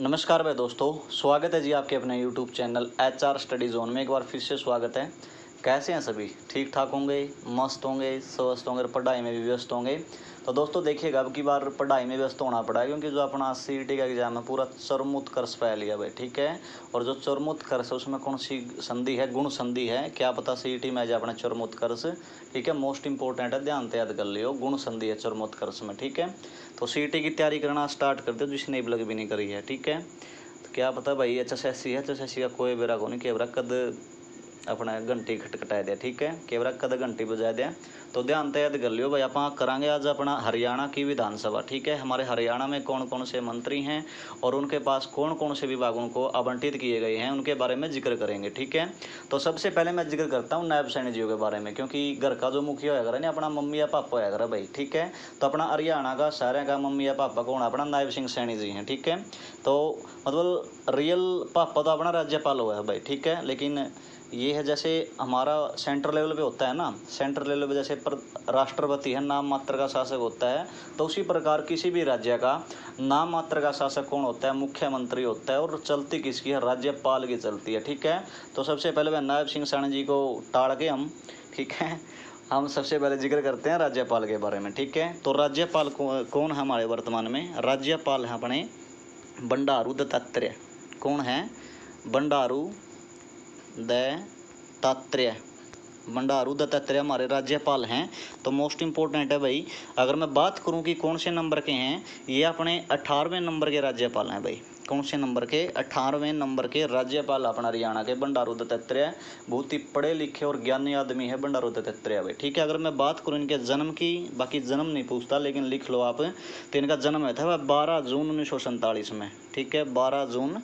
नमस्कार भाई दोस्तों, स्वागत है जी आपके अपने YouTube channel HR study zone में। एक बार फिर से स्वागत है। कैसे हैं सभी? ठीक ठाक होंगे, मस्त होंगे, स्वस्थ होंगे और पढ़ाई में भी व्यस्त होंगे। तो दोस्तों देखिएगा, अब की बार पढ़ाई में व्यस्त होना पड़ा है क्योंकि जो अपना CET का एग्जाम है पूरा चरमोत्कर्ष पा लिया भाई, ठीक है। और जो चरमोत्कर्ष है उसमें कौन सी संधि है? गुण संधि है। क्या पता CET में आ जाए अपना चरमोत्कर्ष, ठीक है। मोस्ट इंपॉर्टेंट है, ध्यान से याद कर लियो। गुण संधि है चरमोत्कर्ष में, ठीक है। तो CET की तैयारी करना स्टार्ट कर दो जिसने इबलग भी नहीं करी है, ठीक है। तो क्या पता भाई HSSC है, HSSC का कोई बेरा को नहीं, केवरा कद अपना घंटी खटखटा दिया, ठीक है। केवरा कद घंटी बजा दिया। तो ध्यान से याद कर लियो भाई, आप करांगे आज अपना हरियाणा की विधानसभा, ठीक है। हमारे हरियाणा में कौन कौन से मंत्री हैं और उनके पास कौन कौन से विभागों को आवंटित किए गए हैं, उनके बारे में जिक्र करेंगे, ठीक है। तो सबसे पहले मैं जिक्र करता हूँ नायब सैनी जी के बारे में, क्योंकि घर का जो मुखिया होगा ना अपना मम्मी या पापा होगा भाई, ठीक है। तो अपना हरियाणा का सारे का मम्मी या पापा कौन? अपना नायब सिंह सैनी जी हैं, ठीक है। तो मतलब रियल पापा तो अपना राज्यपाल हुआ है भाई, ठीक है। लेकिन ये है जैसे हमारा सेंट्रल लेवल पे होता है ना, सेंट्रल लेवल पे जैसे राष्ट्रपति है, नाम मात्र का शासक होता है, तो उसी प्रकार किसी भी राज्य का नाम मात्र का शासक कौन होता है? मुख्यमंत्री होता है। और चलती किसकी है? राज्यपाल की चलती है, ठीक है। तो सबसे पहले वह नायब सिंह सैनी जी को टाल के हम, ठीक है, हम सबसे पहले जिक्र करते हैं राज्यपाल के बारे में, ठीक है। तो राज्यपाल कौन है हमारे वर्तमान में? राज्यपाल है अपने बंडारू दत्तात्रेय। कौन है? बंडारू दत्तात्रेय। बंडारू दत्तात्रेय हमारे राज्यपाल हैं। तो मोस्ट इंपॉर्टेंट है भाई, अगर मैं बात करूं कि कौन से नंबर के हैं, ये अपने 18वें नंबर के राज्यपाल हैं भाई। कौन से नंबर के? 18वें नंबर के राज्यपाल अपना हरियाणा के बंडारू दत्तात्रेय। बहुत ही पढ़े लिखे और ज्ञानी आदमी है बंडारू दत्तात्रेय भाई, ठीक है। अगर मैं बात करूं इनके जन्म की, बाकी जन्म नहीं पूछता लेकिन लिख लो आप, तो इनका जन्म हुआ था वह 12 जून 1947 में, ठीक है। 12 जून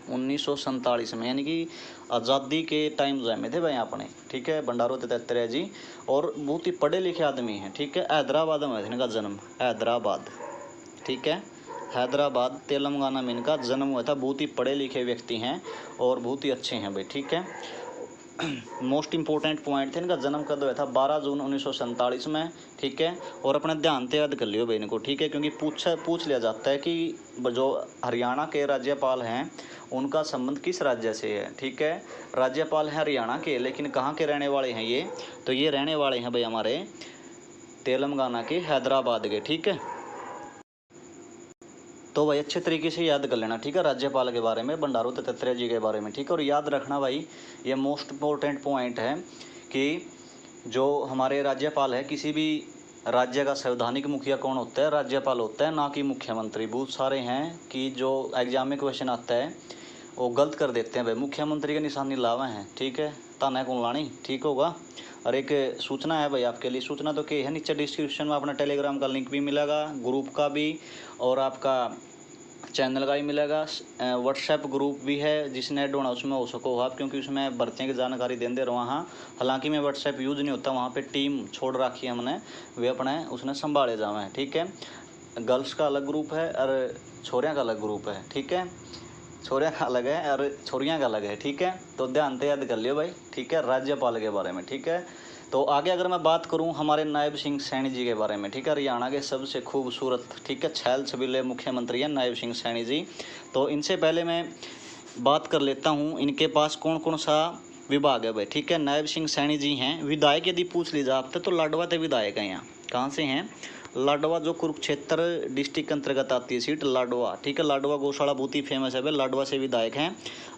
1947 में, यानी कि आज़ादी के टाइम जन्मे थे भाई अपने, ठीक है, बंडारू दत्तात्रेय जी। और बहुत ही पढ़े लिखे आदमी हैं, ठीक है। हैदराबाद में हुआ था इनका जन्म, हैदराबाद, ठीक है। हैदराबाद तेलंगाना में इनका जन्म हुआ था। बहुत ही पढ़े लिखे व्यक्ति हैं और बहुत ही अच्छे हैं भाई, ठीक है। मोस्ट इंपॉर्टेंट पॉइंट थे, इनका जन्म कब हुआ था? 12 जून 1947 में, ठीक है। और अपने ध्यान से याद कर लियो भाई इनको, ठीक है, क्योंकि पूछ लिया जाता है कि जो हरियाणा के राज्यपाल हैं उनका संबंध किस राज्य से है, ठीक है। राज्यपाल हैं हरियाणा के, लेकिन कहाँ के रहने वाले हैं ये? तो ये रहने वाले हैं भाई हमारे तेलंगाना के हैदराबाद के, ठीक है। तो भाई अच्छे तरीके से याद कर लेना, ठीक है, राज्यपाल के बारे में, बंडारू दत्तात्रेय जी के बारे में, ठीक है। और याद रखना भाई, ये मोस्ट इम्पोर्टेंट पॉइंट है कि जो हमारे राज्यपाल है, किसी भी राज्य का संवैधानिक मुखिया कौन होता है? राज्यपाल होता है, ना कि मुख्यमंत्री। बहुत सारे हैं कि जो एग्जाम में क्वेश्चन आता है वो गलत कर देते हैं भाई, मुख्यमंत्री के निशानी लावा है, ठीक है, ताना कौन लानी, ठीक होगा। और एक सूचना है भाई आपके लिए, सूचना तो क्या है, नीचे डिस्क्रिप्शन में अपना टेलीग्राम का लिंक भी मिलेगा, ग्रुप का भी और आपका चैनल का ही मिलेगा। व्हाट्सएप ग्रुप भी है, जिसने ऐड होना उसमें हो सको आप, क्योंकि उसमें भर्तियों की जानकारी देते रहो वहाँ। हालांकि मैं व्हाट्सएप यूज़ नहीं होता, वहाँ पे टीम छोड़ रखी है हमने, वे अपने उसने संभाले जावे हैं, ठीक है। गर्ल्स का अलग ग्रुप है और छोरियाँ का अलग ग्रुप है, ठीक है। छोरियाँ का अलग है और छोरियाँ का अलग है, ठीक है। तो ध्यान से याद कर लियो भाई, ठीक है, राज्यपाल के बारे में, ठीक है। तो आगे अगर मैं बात करूं हमारे नायब सिंह सैनी जी के बारे में, ठीक है, हरियाणा के सबसे खूबसूरत, ठीक है, छैल छबीले मुख्यमंत्री हैं नायब सिंह सैनी जी। तो इनसे पहले मैं बात कर लेता हूं इनके पास कौन कौन सा विभाग है भाई, ठीक है। नायब सिंह सैनी जी हैं विधायक, यदि पूछ लीजिए आपसे तो लाडवा से विधायक हैं। यहाँ कहाँ से हैं? लाडवा, जो कुरुक्षेत्र डिस्ट्रिक्ट के अंतर्गत आती है सीट, लाडवा, ठीक है। लाडवा गौशाला बहुत ही फेमस है भाई, लाडवा से विधायक हैं।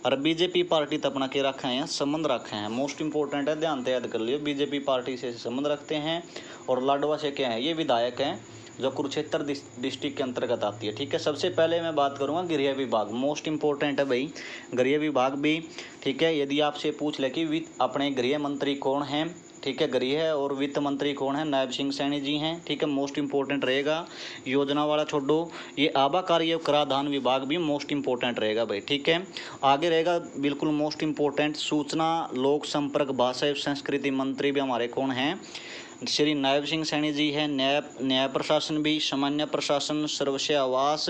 और बीजेपी पार्टी तो अपना के रखे हैं, संबंध रखे हैं, मोस्ट इंपॉर्टेंट है, ध्यान से याद कर लियो, बीजेपी पार्टी से संबंध रखते हैं। और लाडवा से क्या है? ये विधायक हैं जो कुरुक्षेत्र डिस्ट्रिक्ट के अंतर्गत आती है, ठीक है। सबसे पहले मैं बात करूंगा गृह विभाग, मोस्ट इंपॉर्टेंट है भाई गृह विभाग भी, ठीक है। यदि आपसे पूछ ले कि वित्त अपने गृह मंत्री कौन हैं, ठीक है, गृह और वित्त मंत्री कौन है? नायब सिंह सैनी जी हैं, ठीक है, मोस्ट इंपॉर्टेंट रहेगा। योजना वाला छोड़ो, ये आबाकारी और कराधान विभाग भी मोस्ट इंपॉर्टेंट रहेगा भाई, ठीक है। आगे रहेगा बिल्कुल मोस्ट इंपॉर्टेंट, सूचना लोक संपर्क भाषा एवं संस्कृति मंत्री भी हमारे कौन हैं? श्री नायब सिंह सैनी जी है। न्याय प्रशासन भी, सामान्य प्रशासन, सर्वस्व आवास,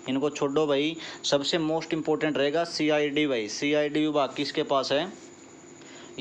इनको छोड़ो भाई। सबसे मोस्ट इंपॉर्टेंट रहेगा CID भाई, CID विभाग किसके पास है?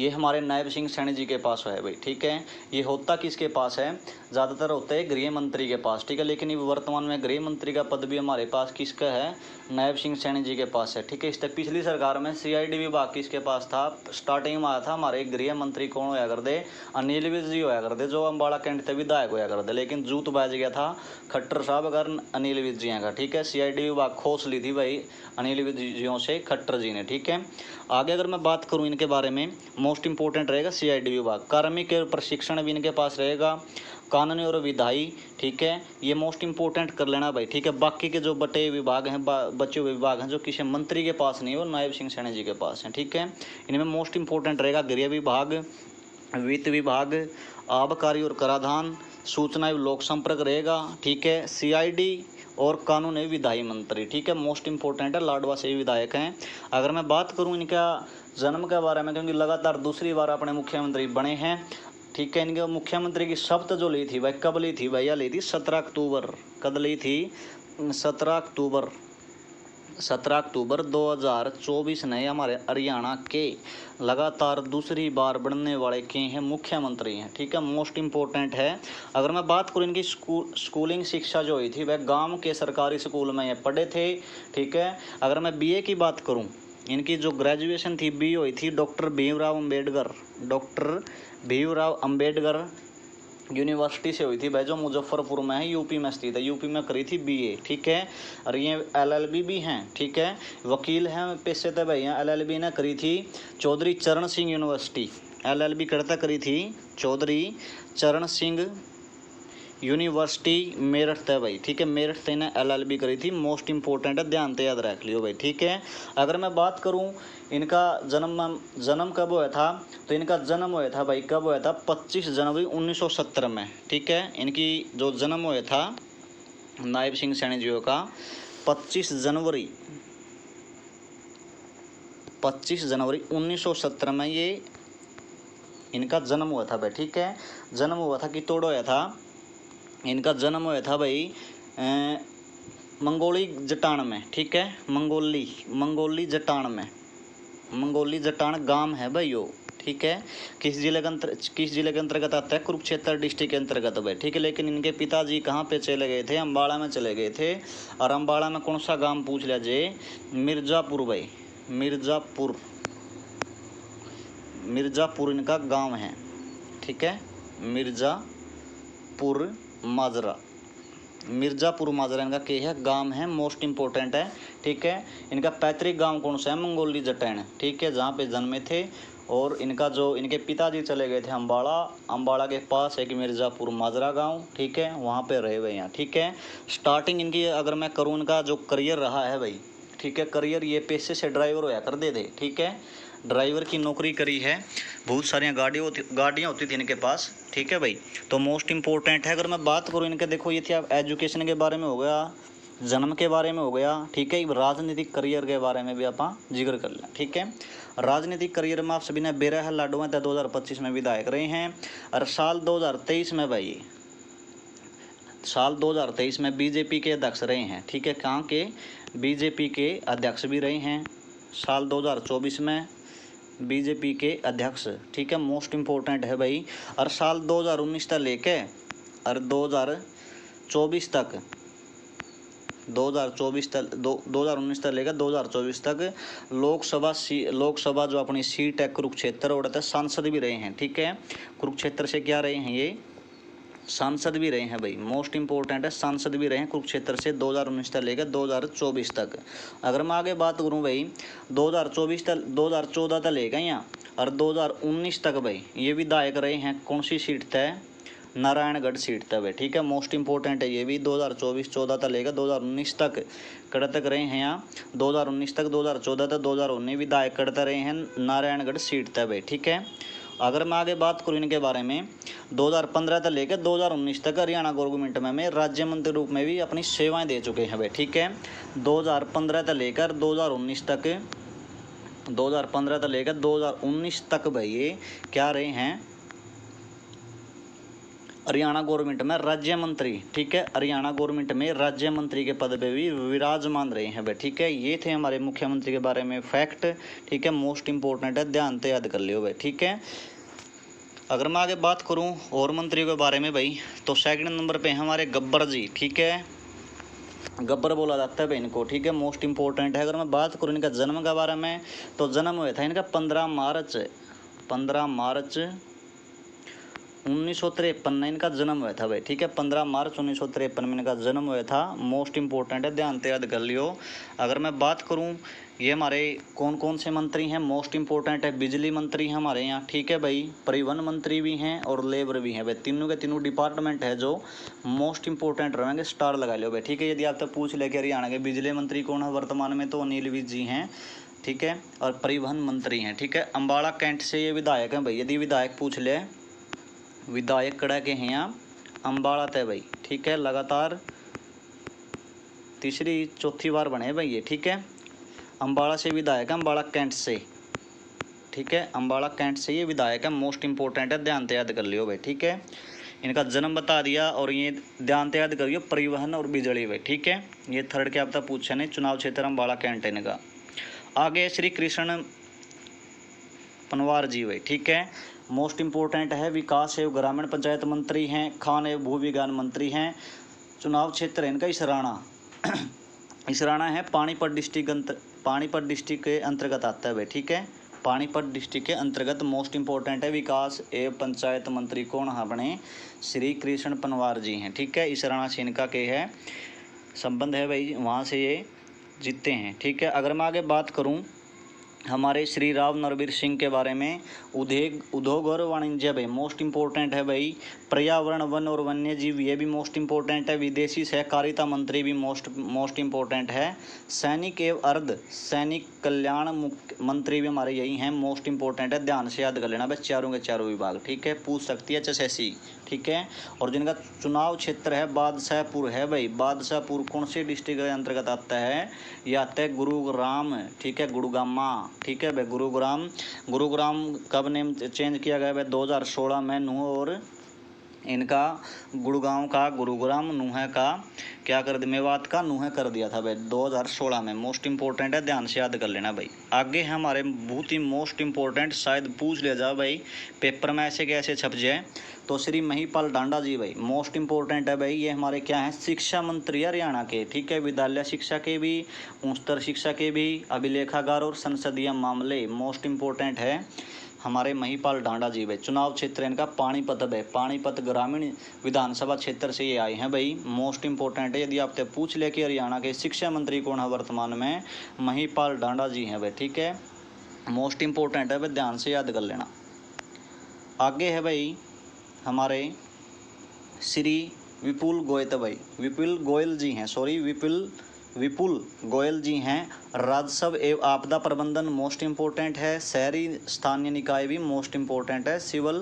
ये हमारे नायब सिंह सैनी जी के पास है भाई, ठीक है। ये होता किसके पास है, ज़्यादातर होता है गृह मंत्री के पास, ठीक है। लेकिन वर्तमान में गृह मंत्री का पद भी हमारे पास किसका है, नायब सिंह सैनी जी के पास है, ठीक है। इस तक पिछली सरकार में CID विभाग किसके पास था, स्टार्टिंग में आया था हमारे गृह मंत्री कौन होया कर दे, अनिल विज जी होया कर दे, जो अम्बाड़ा कैंट थे विधायक होया कर दे। लेकिन जूत बाज गया था खट्टर साहब अगर अनिल विज जी का, ठीक है। CID विभाग खोस ली थी भाई अनिल विज जियों से खट्टर जी ने, ठीक है। आगे अगर मैं बात करूं इनके बारे में, मोस्ट इंपोर्टेंट रहेगा CID विभाग, कार्मिक प्रशिक्षण भी इनके पास रहेगा, कानूनी और विधायी, ठीक है। ये मोस्ट इंपोर्टेंट कर लेना भाई, ठीक है। बाकी के जो बटे विभाग हैं, बचे हुए विभाग हैं जो किसी मंत्री के पास नहीं है, वो नायब सिंह सैनी जी के पास हैं, ठीक है। इनमें मोस्ट इंपोर्टेंट रहेगा गृह विभाग, वित्त विभाग, आबकारी और कराधान, सूचना एवं लोक संपर्क रहेगा, ठीक है। CID और कानून एवं विधायी मंत्री, ठीक है। मोस्ट इंपोर्टेंट है, लाडवा से विधायक हैं। अगर मैं बात करूं इनका जन्म के बारे में, क्योंकि लगातार दूसरी बार अपने मुख्यमंत्री बने हैं, ठीक है। इनके मुख्यमंत्री की शपथ जो ली थी भाई, कब ली थी भैया, ली थी 17 अक्टूबर, कब ली थी, 17 अक्टूबर 2024 ने हमारे हरियाणा के लगातार दूसरी बार बनने वाले के हैं मुख्यमंत्री हैं, ठीक है। मोस्ट इंपोर्टेंट है। अगर मैं बात करूँ इनकी स्कूलिंग शिक्षा जो हुई थी वह गांव के सरकारी स्कूल में ये पढ़े थे, ठीक है। अगर मैं BA की बात करूँ, इनकी जो ग्रेजुएशन थी BA हुई थी डॉक्टर भीमराव अंबेडकर यूनिवर्सिटी से हुई थी भाई, जो मुजफ्फरपुर में है, यूपी में स्थित है। यूपी में करी थी BA, ठीक है। और ये LLB भी हैं, ठीक है, वकील हैं पेशे से भाई। LLB ने करी थी चौधरी चरण सिंह यूनिवर्सिटी, LLB करता करी थी चौधरी चरण सिंह यूनिवर्सिटी मेरठ थे भाई, ठीक है। मेरठ से ने LLB करी थी। मोस्ट इंपोर्टेंट है, ध्यान से याद रख लियो भाई, ठीक है। अगर मैं बात करूं इनका जन्म कब हुआ था, तो इनका जन्म हुआ था भाई, कब हुआ था, 25 जनवरी 1970 में, ठीक है। इनकी जो जन्म हुआ था नायब सिंह सैनी जी का 25 जनवरी 1970 में ये इनका जन्म हुआ था भाई, ठीक है। जन्म हुआ था कि तोड़ हुआ था, इनका जन्म हुआ था भाई मंगोली जटान में, ठीक है। मंगोली जटान गांव है भाई यो, ठीक है। किस जिले के अंतर्गत आता है, कुरुक्षेत्र डिस्ट्रिक्ट के अंतर्गत भाई, ठीक है। लेकिन इनके पिताजी कहाँ पे चले गए थे, अम्बाड़ा में चले गए थे। और अम्बाड़ा में कौन सा गांव पूछ लिया जे, मिर्जापुर भाई, मिर्जापुर इनका गांव है, ठीक है। मिर्जापुर माजरा इनका के है गांव है, मोस्ट इंपोर्टेंट है, ठीक है। इनका पैतृक गांव कौन सा है, मंगोली जटैन, ठीक है, जहाँ पे जन्मे थे। और इनका जो इनके पिताजी चले गए थे अम्बाड़ा के पास है कि मिर्ज़ापुर माजरा गांव, ठीक है, वहाँ पे रहे हुए हैं, ठीक है। स्टार्टिंग इनकी अगर मैं करूँ, इनका जो करियर रहा है भाई, ठीक है, करियर ये पेशे से ड्राइवर होया कर दे, ठीक है। ड्राइवर की नौकरी करी है, बहुत सारी गाड़ियाँ होती थी इनके पास, ठीक है भाई। तो मोस्ट इंपोर्टेंट है। अगर मैं बात करूँ इनके, देखो ये थी आप एजुकेशन के बारे में हो गया, जन्म के बारे में हो गया, ठीक है। राजनीतिक करियर के बारे में भी आप जिक्र कर लें, ठीक है। राजनीतिक करियर में आप सभी ने बेरा है लाडो में 2025 में विधायक रहे हैं। और साल 2023 में भाई, साल 2023 में BJP के अध्यक्ष रहे हैं, ठीक है। कहाँ के, BJP के अध्यक्ष भी रहे हैं। साल 2024 में BJP के अध्यक्ष, ठीक है, मोस्ट इंपोर्टेंट है भाई। और साल 2019 तक लेके और 2024 तक 2019 तक लेकर 2024 तक लोकसभा जो अपनी सीट है कुरुक्षेत्र और सांसद भी रहे हैं, ठीक है। कुरुक्षेत्र से क्या रहे हैं, ये सांसद भी रहे हैं भाई, मोस्ट इंपोर्टेंट है, सांसद भी रहे हैं कुरुक्षेत्र से 2019 तक लेकर 2024 तक। अगर मैं आगे बात करूं भाई, 2014 तक लेकर यहाँ और 2019 तक भाई ये विधायक रहे हैं, कौन सी सीट तय, नारायणगढ़ सीट तक भाई, ठीक है। मोस्ट इंपोर्टेंट है ये भी, 2014 तक लेकर 2019 तक कड़ तक रहे हैं यहाँ, 2019 तक 2014 तक 2019 विधायक करते रहे हैं नारायणगढ़ सीट तक भाई, ठीक है। अगर मैं आगे बात करूँ इनके बारे में, 2015 तक लेकर 2019 तक हरियाणा गवर्नमेंट में राज्य मंत्री रूप में भी अपनी सेवाएं दे चुके हैं भाई, ठीक है। 2015 तक लेकर 2019 तक भाई ये क्या रहे हैं, हरियाणा गवर्नमेंट में राज्य मंत्री, ठीक है, हरियाणा गवर्नमेंट में राज्य मंत्री के पद पे भी विराजमान रहे हैं भाई, ठीक है। ये थे हमारे मुख्यमंत्री के बारे में फैक्ट, ठीक है, मोस्ट इंपॉर्टेंट है, ध्यान से याद कर लियो भाई, ठीक है। अगर मैं आगे बात करूं और मंत्रियों के बारे में भाई, तो सेकंड नंबर पे हमारे गब्बर जी, ठीक है, गब्बर बोला जाता है भाई इनको, ठीक है, मोस्ट इंपॉर्टेंट है। अगर मैं बात करूं इनका जन्म के बारे में, तो जन्म हुआ था इनका 15 मार्च 1953 में इनका जन्म हुआ था भाई, ठीक है, 15 मार्च 1953 में इनका जन्म हुआ था। मोस्ट इंपॉर्टेंट है, ध्यान से याद कर लियो। अगर मैं बात करूं ये हमारे कौन कौन से मंत्री हैं, मोस्ट इंपॉर्टेंट है, बिजली मंत्री हैं हमारे यहाँ, ठीक है भाई, परिवहन मंत्री भी हैं और लेबर भी हैं भाई, तीनों के तीनों डिपार्टमेंट है जो मोस्ट इंपॉर्टेंट रहेंगे, स्टार लगा लो भाई, ठीक है। यदि आपसे पूछ ले कि हरियाणा के बिजली मंत्री कौन है वर्तमान में, तो अनिल विज जी हैं, ठीक है, और परिवहन मंत्री हैं, ठीक है। अम्बाड़ा कैंट से ये विधायक हैं भाई, यदि विधायक पूछ ले, विधायक कड़ा के हैं यहाँ अम्बाड़ा तय भाई, ठीक है, लगातार तीसरी चौथी बार बने भाई ये, ठीक है। अम्बाड़ा से विधायक है, अम्बाड़ा कैंट से, ठीक है, अम्बाड़ा कैंट से ये विधायक है, मोस्ट इंपॉर्टेंट है, ध्यान से याद कर लियो भाई, ठीक है। इनका जन्म बता दिया और ये ध्यान से याद करियो, परिवहन और बिजली भाई, ठीक है। ये थर्ड के आप तक पूछे नहीं, चुनाव क्षेत्र अम्बाड़ा कैंट इनका। आगे श्री कृष्ण पनवार जी भाई, ठीक है, मोस्ट इंपॉर्टेंट है, विकास एवं ग्रामीण पंचायत मंत्री हैं, खान एवं भू विज्ञान मंत्री हैं। चुनाव क्षेत्र है इनका इसराना इसराना है, पानीपत डिस्ट्रिक्ट के अंतर्गत आता है भाई, ठीक है, पानीपत डिस्ट्रिक्ट के अंतर्गत। मोस्ट इंपॉर्टेंट है, विकास एवं पंचायत मंत्री कौन है अपने, श्री कृष्ण पनवार जी हैं, ठीक है। इसराना से इनका के है संबंध है भाई, वहाँ से ये जीतते हैं, ठीक है। अगर मैं आगे बात करूँ हमारे श्री राव नरवीर सिंह के बारे में, उद्योग और वाणिज्य भाई मोस्ट इंपॉर्टेंट है भाई, पर्यावरण वन और वन्य जीव ये भी मोस्ट इंपॉर्टेंट है, विदेशी सहकारिता मंत्री भी मोस्ट इंपॉर्टेंट है, सैनिक एवं अर्ध सैनिक कल्याण मंत्री भी हमारे यही हैं, मोस्ट इंपॉर्टेंट है, ध्यान से याद कर लेना भाई, चारों के चारों विभाग, ठीक है, पूछ सकती है एचएसएससी, ठीक है। और जिनका चुनाव क्षेत्र है बादशाहपुर है भाई, बादशाहपुर कौन से डिस्ट्रिक्ट के अंतर्गत आता है, ये आता है गुरुग्राम, ठीक है, गुरुग्रामा, ठीक है भाई, गुरुग्राम कब नेम चेंज किया गया भाई, 2016 में नूह और इनका गुड़गांव का गुरुग्राम, नूह का क्या कर दिया, मेवात का नूह कर दिया था भाई 2016 में, मोस्ट इंपॉर्टेंट है, ध्यान से याद कर लेना भाई। आगे हमारे बहुत ही मोस्ट इंपॉर्टेंट, शायद पूछ लिया जाए भाई पेपर में ऐसे कैसे छप जाए, तो श्री महिपाल डांडा जी भाई मोस्ट इंपॉर्टेंट है भाई, ये हमारे क्या हैं, शिक्षा मंत्री हरियाणा के, ठीक है, विद्यालय शिक्षा के भी, उच्चतर शिक्षा के भी, अभिलेखागार और संसदीय मामले मोस्ट इंपॉर्टेंट है हमारे महिपाल डांडा जी भाई। चुनाव क्षेत्र इनका पानीपत है, पानीपत ग्रामीण विधानसभा क्षेत्र से ये आए हैं भाई, मोस्ट इंपॉर्टेंट है। यदि आपसे पूछ ले कि हरियाणा के शिक्षा मंत्री कौन है वर्तमान में, महिपाल डांडा जी हैं भाई, ठीक है, मोस्ट इंपॉर्टेंट है भाई, ध्यान से याद कर लेना। आगे है भाई हमारे श्री विपुल गोयल भाई, विपुल गोयल जी हैं, सॉरी विपुल गोयल जी हैं, राजस्व एवं आपदा प्रबंधन मोस्ट इंपॉर्टेंट है, शहरी स्थानीय निकाय भी मोस्ट इंपॉर्टेंट है, सिविल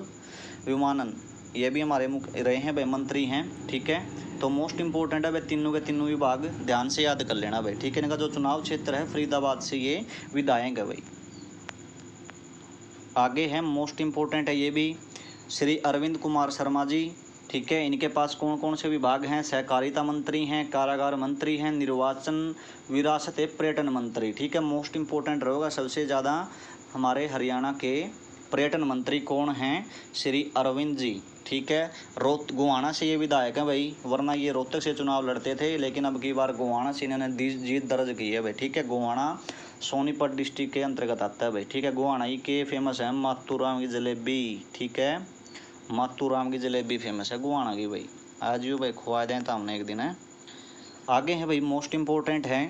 विमानन ये भी हमारे मुख्य रहे हैं भाई, मंत्री हैं, ठीक है। तो मोस्ट इंपॉर्टेंट है भाई, तीनों के तीनों विभाग ध्यान से याद कर लेना भाई, ठीक है। इनका जो चुनाव क्षेत्र है फरीदाबाद से ये विधायक है भाई। आगे है मोस्ट इंपॉर्टेंट है ये भी, श्री अरविंद कुमार शर्मा जी, ठीक है, इनके पास कौन कौन से विभाग हैं, सहकारिता मंत्री हैं, कारागार मंत्री हैं, निर्वाचन विरासत एवं पर्यटन मंत्री, ठीक है, मोस्ट इंपॉर्टेंट रहेगा सबसे ज़्यादा हमारे हरियाणा के पर्यटन मंत्री कौन हैं, श्री अरविंद जी, ठीक है। गोहाना से ये विधायक हैं भाई, वरना ये रोहतक से चुनाव लड़ते थे, लेकिन अब की बार गोहाना से इन्होंने जीत दर्ज की है भाई, ठीक है। गोहाना सोनीपत डिस्ट्रिक्ट के अंतर्गत आता है भाई, ठीक है। गोहाना ही के फेमस है मातूराम की जलेबी, ठीक है, मातूराम की जलेबी फेमस है गोहाना की भाई, आज भी भाई खुआ दें तो हमने एक दिन है। आगे है भाई मोस्ट इंपॉर्टेंट है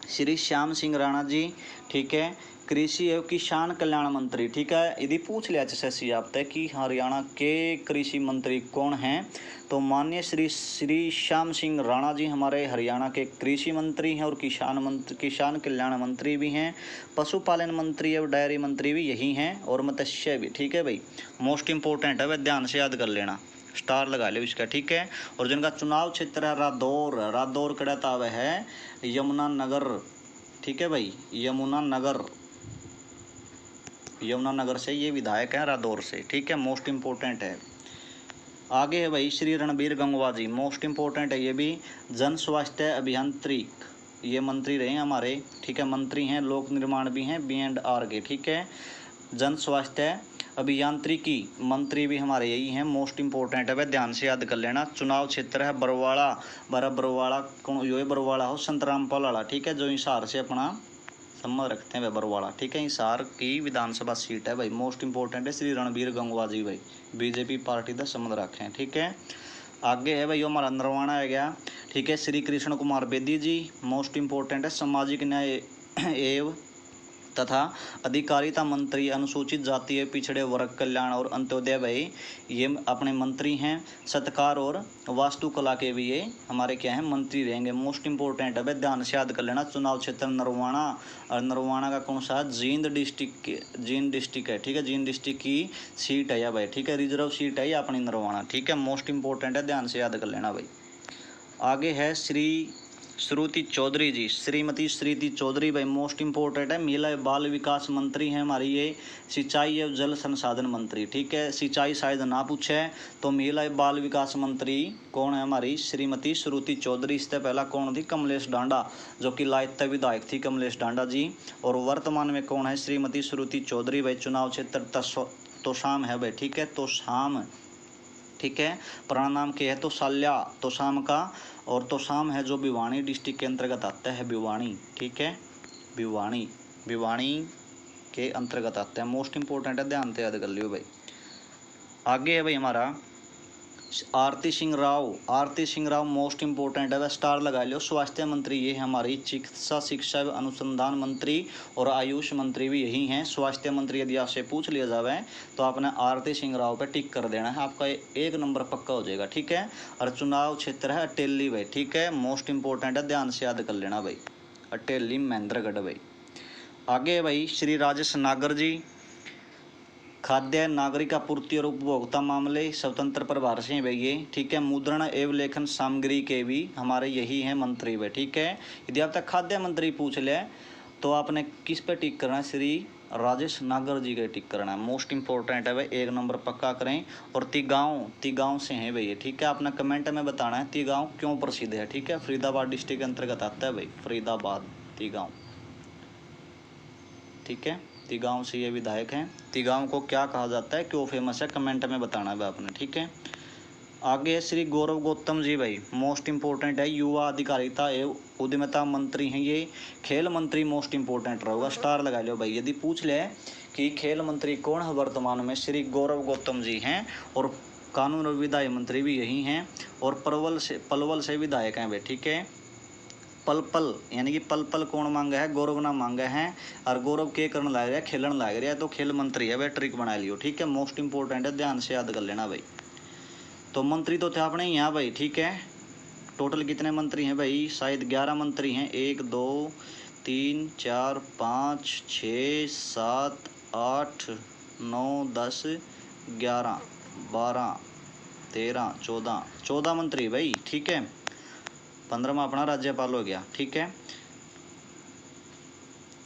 श्री श्याम सिंह राणा जी, ठीक है, कृषि एवं किसान कल्याण मंत्री, ठीक है। यदि पूछ लिया एचएसएससी आपसे कि हरियाणा के कृषि मंत्री कौन हैं, तो माननीय श्री श्याम सिंह राणा जी हमारे हरियाणा के कृषि मंत्री हैं और किसान कल्याण मंत्री भी हैं, पशुपालन मंत्री एवं डायरी मंत्री भी यही हैं, और मत्स्य भी, ठीक है भाई, मोस्ट इंपॉर्टेंट है भाई, ध्यान से याद कर लेना, स्टार लगा लो इसका, ठीक है। और जिनका चुनाव क्षेत्र है रादौर कड़ता हुआ है यमुनानगर, ठीक है भाई, यमुनानगर से ये विधायक हैं रादौर से, ठीक है, मोस्ट इंपॉर्टेंट है। आगे है भाई श्री रणबीर गंगवा जी, मोस्ट इंपॉर्टेंट है ये भी, जन स्वास्थ्य अभियांत्रिक, ये मंत्री रहे हमारे, ठीक है, मंत्री हैं, लोक निर्माण भी हैं, B&R के, ठीक है, जन स्वास्थ्य अभियांत्रिकी मंत्री भी हमारे यही हैं, मोस्ट इंपॉर्टेंट है भाई, ध्यान से याद कर लेना। चुनाव क्षेत्र है बरवाड़ा, बरवाड़ा कौन, यो बरवाड़ा हो संत रामपाल वाला, ठीक है, जो हिसार से अपना संबंध रखते हैं वह बरवाड़ा, ठीक है, हिसार की विधानसभा सीट है भाई, मोस्ट इंपॉर्टेंट है, श्री रणबीर गंगवा जी भाई, बीजेपी पार्टी का संबंध रखे हैं, ठीक है। आगे है भाई यो हमारा नरवाना है गया, ठीक है, श्री कृष्ण कुमार बेदी जी, मोस्ट इंपॉर्टेंट है, सामाजिक न्याय एवं तथा अधिकारिता मंत्री, अनुसूचित जाति एवं पिछड़े वर्ग कल्याण और अंत्योदय भाई ये अपने मंत्री हैं। सत्कार और वास्तुकला के भी ये हमारे क्या हैं, मंत्री रहेंगे, मोस्ट इंपॉर्टेंट है भाई, ध्यान से याद कर लेना। चुनाव क्षेत्र नरवाना, और नरवाना का कौन सा, जींद डिस्ट्रिक्ट है, ठीक है, जींद डिस्ट्रिक्ट की सीट है या भाई, ठीक है, रिजर्व सीट है या अपनी नरवाना, ठीक है, मोस्ट इंपॉर्टेंट है, ध्यान से याद कर लेना भाई। आगे है श्रुति चौधरी जी, श्रीमती श्रुति चौधरी भाई, मोस्ट इंपॉर्टेंट है, महिला एवं बाल विकास मंत्री हैं हमारी ये, सिंचाई एवं जल संसाधन मंत्री, ठीक है, सिंचाई शायद ना पूछे तो महिला एवं बाल विकास मंत्री कौन है हमारी, श्रीमती श्रुति चौधरी। इससे पहला कौन थी, कमलेश डांडा, जो कि लायता विधायक थी कमलेश डांडा जी, और वर्तमान में कौन है, श्रीमती श्रुति चौधरी भाई, चुनाव क्षेत्र तोशाम है भाई, ठीक है, तोशाम, ठीक है, पुराना नाम क्या है, तोशाल्या, तोशाम का, और तोशाम है जो भिवानी डिस्ट्रिक्ट के अंतर्गत आता है, भिवानी, ठीक है, भिवानी के अंतर्गत आता है, मोस्ट इंपॉर्टेंट है, ध्यान से याद कर लियो भाई। आगे है भाई हमारा आरती सिंह राव, मोस्ट इंपॉर्टेंट है, स्टार लगा लियो, स्वास्थ्य मंत्री ये है हमारी, चिकित्सा शिक्षा एवं अनुसंधान मंत्री और आयुष मंत्री भी यही हैं, स्वास्थ्य मंत्री यदि आपसे पूछ लिया जाए तो आपने आरती सिंह राव पे टिक कर देना है, आपका 1 नंबर पक्का हो जाएगा, ठीक है। और चुनाव क्षेत्र है अटेली भाई, ठीक है, मोस्ट इंपॉर्टेंट है, ध्यान से याद कर लेना भाई, अटेली महेंद्रगढ़ भाई। आगे भाई श्री राजेश नागर जी, खाद्य नागरिक आपूर्ति और उपभोक्ता मामले स्वतंत्र प्रभार से भाई ये, ठीक है, मुद्रण एवं लेखन सामग्री के भी हमारे यही हैं मंत्री भाई, ठीक है। यदि आप तक खाद्य मंत्री पूछ ले तो आपने किस पे टिक करना है, श्री राजेश नागर जी के टिक करना है, मोस्ट इंपॉर्टेंट है भाई, 1 नंबर पक्का करें। और तिगांव से हैं भाई, ठीक है, आपने कमेंट में बताना है तिगांव क्यों प्रसिद्ध है, ठीक है, फरीदाबाद डिस्ट्रिक्ट के अंतर्गत आता है भाई, फरीदाबाद तिगांव, ठीक है, तिगांव से ये विधायक हैं, तिगांव को क्या कहा जाता है, क्यों फेमस है, कमेंट में बताना है आपने, ठीक है। आगे है श्री गौरव गौतम जी भाई, मोस्ट इंपॉर्टेंट है, युवा अधिकारिता एवं उद्यमिता मंत्री हैं ये, खेल मंत्री मोस्ट इंपॉर्टेंट रहेगा, स्टार लगा लो भाई। यदि पूछ ले कि खेल मंत्री कौन है वर्तमान में, श्री गौरव गौतम जी हैं, और कानून और विधायी मंत्री भी यही हैं, और पलवल से विधायक हैं भाई, ठीक है। पल यानी कि पल कौन मांगा है, गौरव ना मांगा है, और गौरव के करने लग रहा है, खेलन लग रहा है, तो खेल मंत्री है भाई, ट्रिक बना लियो, ठीक है, मोस्ट इंपॉर्टेंट है, ध्यान से याद कर लेना भाई। तो मंत्री तो थे अपने यहाँ भाई, ठीक है, टोटल कितने मंत्री हैं भाई, शायद 11 मंत्री हैं, 1 2 3 4 5 6 7 8 9 10 11 12 13 14 मंत्री भाई, ठीक है, 15वां अपना राज्यपाल हो गया, ठीक है।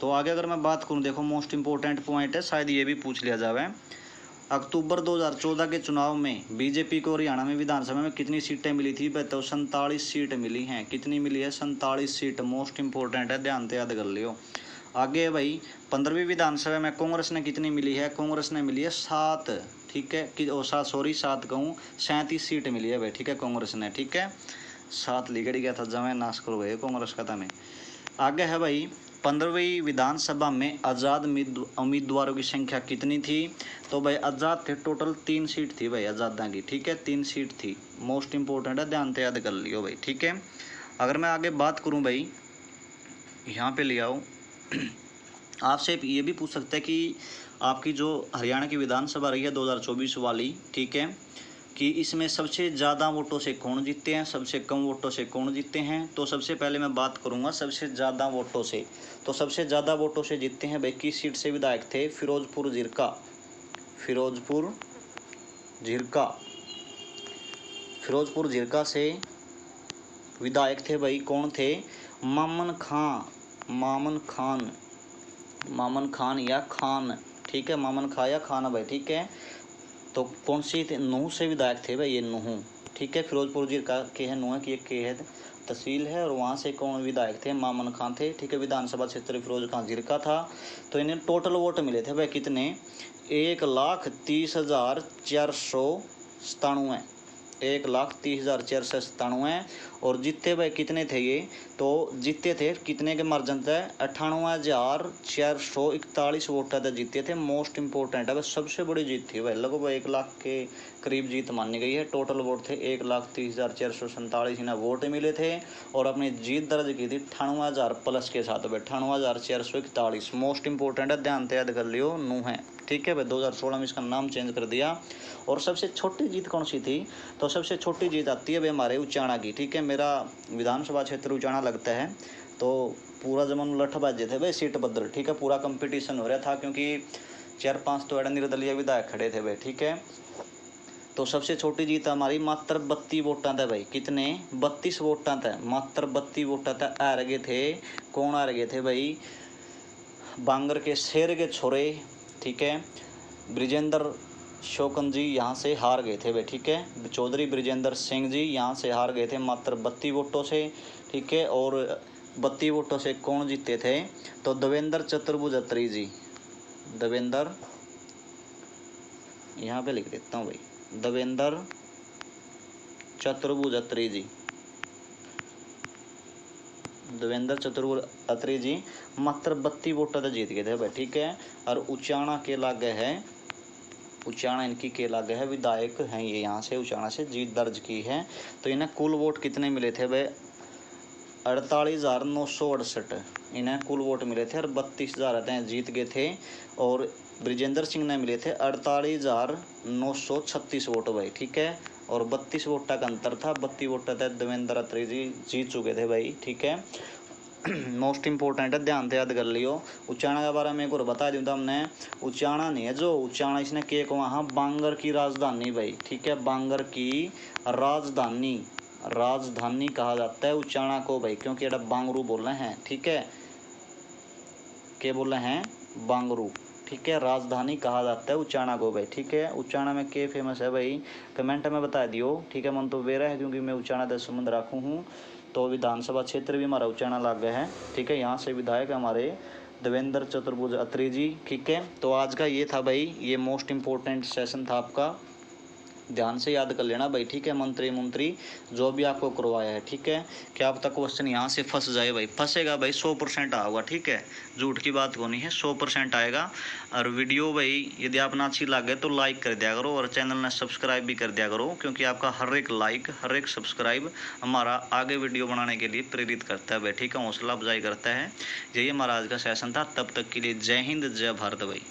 तो आगे अगर मैं बात करूं, देखो मोस्ट इंपॉर्टेंट पॉइंट है, शायद ये भी पूछ लिया जावे, अक्टूबर 2014 के चुनाव में बीजेपी को हरियाणा में विधानसभा में कितनी सीटें मिली थी, तो 47 सीट मिली हैं, कितनी मिली है, 47 सीट, मोस्ट इंपॉर्टेंट है, ध्यान से याद कर लियो। आगे भाई 15वीं विधानसभा में कांग्रेस ने कितनी मिली है, कांग्रेस ने मिली है 7, ठीक है, 7 कहूँ 37 सीट मिली है भाई, ठीक है, कांग्रेस ने, ठीक है, 7 लिगड़ गया था जब मैं नाश कर गए कांग्रेस का था में। आगे है भाई 15वीं विधानसभा में आज़ाद उम्मीदवारों की संख्या कितनी थी, तो भाई आज़ाद थे टोटल 3 सीट थी भाई आज़ादा की, ठीक है, 3 सीट थी, मोस्ट इंपॉर्टेंट है, ध्यान से याद कर लियो भाई, ठीक है। अगर मैं आगे बात करूं भाई, यहाँ पे ले आओ, आपसे ये भी पूछ सकते हैं कि आपकी जो हरियाणा की विधानसभा रही है 2024 वाली, ठीक है, कि इसमें सबसे ज़्यादा वोटों से कौन जीतते हैं, सबसे कम वोटों से कौन जीतते हैं। तो सबसे पहले मैं बात करूंगा सबसे ज़्यादा वोटों से, तो सबसे ज़्यादा वोटों से जीतते हैं भाई, किस सीट से विधायक थे, फिरोजपुर झिरका से विधायक थे भाई, कौन थे, मामन खान या खान, ठीक है, मामन खां या खान भाई, ठीक है, तो कौन सी थे, नूह से विधायक थे भाई ये नूह, ठीक है। फिरोजपुर जी का के है नूह की एक के है तहसील है, और वहाँ से कौन विधायक थे, मामन खान थे, ठीक है। विधानसभा क्षेत्र फिरोज खान जी का था। तो इन्हें टोटल वोट मिले थे भाई कितने, 1,30,497, 1,30,497। और जीते भाई कितने थे ये, तो जीते थे कितने के मार्जिन थे, 98,441 वोट थे जीते थे। मोस्ट इंपॉर्टेंट है भाई, सबसे बड़ी जीत थी भाई, लगभग 1 लाख के करीब जीत मानी गई है। टोटल वोट थे 1,30,447 इन्हें वोट मिले थे, और अपनी जीत दर्ज की थी 98,000 प्लस के साथ भाई, 98,441। मोस्ट इंपॉर्टेंट है, ध्यान से याद कर लियो, नूह है, ठीक है भाई। 2016 में इसका नाम चेंज कर दिया। और सबसे छोटी जीत कौन सी थी, तो सबसे छोटी जीत आती है भाई हमारे उचाना की, ठीक है। मेरा विधानसभा क्षेत्र उचाना लगता है, तो पूरा जमन लठ बाजे थे भाई, सीट बदल, ठीक है। पूरा कंपटीशन हो रहा था, क्योंकि 4-5 तो एडा निर्दलीय विधायक खड़े थे भाई, ठीक है। तो सबसे छोटी जीत हमारी मात्र 32 वोटा थे भाई, कितने, 32 वोटा थे, मात्र 32 वोटा थे। हार गए थे, कौन हार गए थे भाई, बांगर के शेर के छोरे, ठीक है, ब्रिजेंद्र शोकन जी यहाँ से हार गए थे भाई, ठीक है। चौधरी ब्रिजेंद्र सिंह जी यहाँ से हार गए थे मात्र 32 वोटों से, ठीक है। और 32 वोटों से कौन जीते थे, तो देवेंद्र चतुर्भुज अत्री जी, देवेंद्र, यहाँ पे लिख देता हूँ भाई, देवेंद्र चतुर्भुज अत्री जी, देवेंद्र चतुर्भुज अत्री जी मात्र 32 वोटों से जीत गए थे भाई, ठीक है। और उचाना के लागे है, उचाना इनकी के लागे है, विधायक हैं ये, यहाँ से उचाना से जीत दर्ज की है। तो इन्हें कुल वोट कितने मिले थे भाई, 48,968 इन्हें कुल वोट मिले थे, और 32,000 जीत गए थे। और ब्रिजेंद्र सिंह ने मिले थे 48,936 वोट भाई, ठीक है। और 32 वोटा का अंतर था, 32 वोटा थे देवेंद्र अत्री जी जीत चुके थे भाई, ठीक है। मोस्ट इंपॉर्टेंट है, ध्यान से याद कर लियो। उचाना के बारे में एक और बता दूँ तो हमने, उचाना नहीं है जो उचाना, इसने के वहाँ बांगर की राजधानी भाई, ठीक है, बांगर की राजधानी, राजधानी कहा जाता है उचाना को भाई, क्योंकि ये बांगरू बोल रहे हैं, ठीक है, क्या बोल रहे हैं, बांगरू, ठीक है। राजधानी कहा जाता है उचाना को भाई, ठीक है। उचाना में क्या फेमस है भाई, कमेंट में बता दियो, ठीक है। मन तो वेरा है, क्योंकि मैं उचाना से संबंध रखूँ हूँ। तो विधानसभा क्षेत्र भी हमारा उचाना लग गया है, ठीक है। यहाँ से विधायक हमारे देवेंद्र चतुर्भुज अत्री जी, ठीक है। तो आज का ये था भाई, ये मोस्ट इम्पोर्टेंट सेशन था आपका, ध्यान से याद कर लेना भाई, ठीक है। मंत्री जो भी आपको करवाया है, ठीक है, क्या अब तक क्वेश्चन यहाँ से फंस जाए भाई, फंसेगा भाई, 100% आएगा, ठीक है, झूठ की बात को नहीं है, 100% आएगा। और वीडियो भाई यदि आप ना अच्छी लगे तो लाइक कर दिया करो, और चैनल ने सब्सक्राइब भी कर दिया करो, क्योंकि आपका हर एक लाइक, हर एक सब्सक्राइब हमारा आगे वीडियो बनाने के लिए प्रेरित करता है भाई, ठीक है, हौसला अफजाई करता है। यही हमारा आज का सेशन था, तब तक के लिए जय हिंद, जय भारत भाई।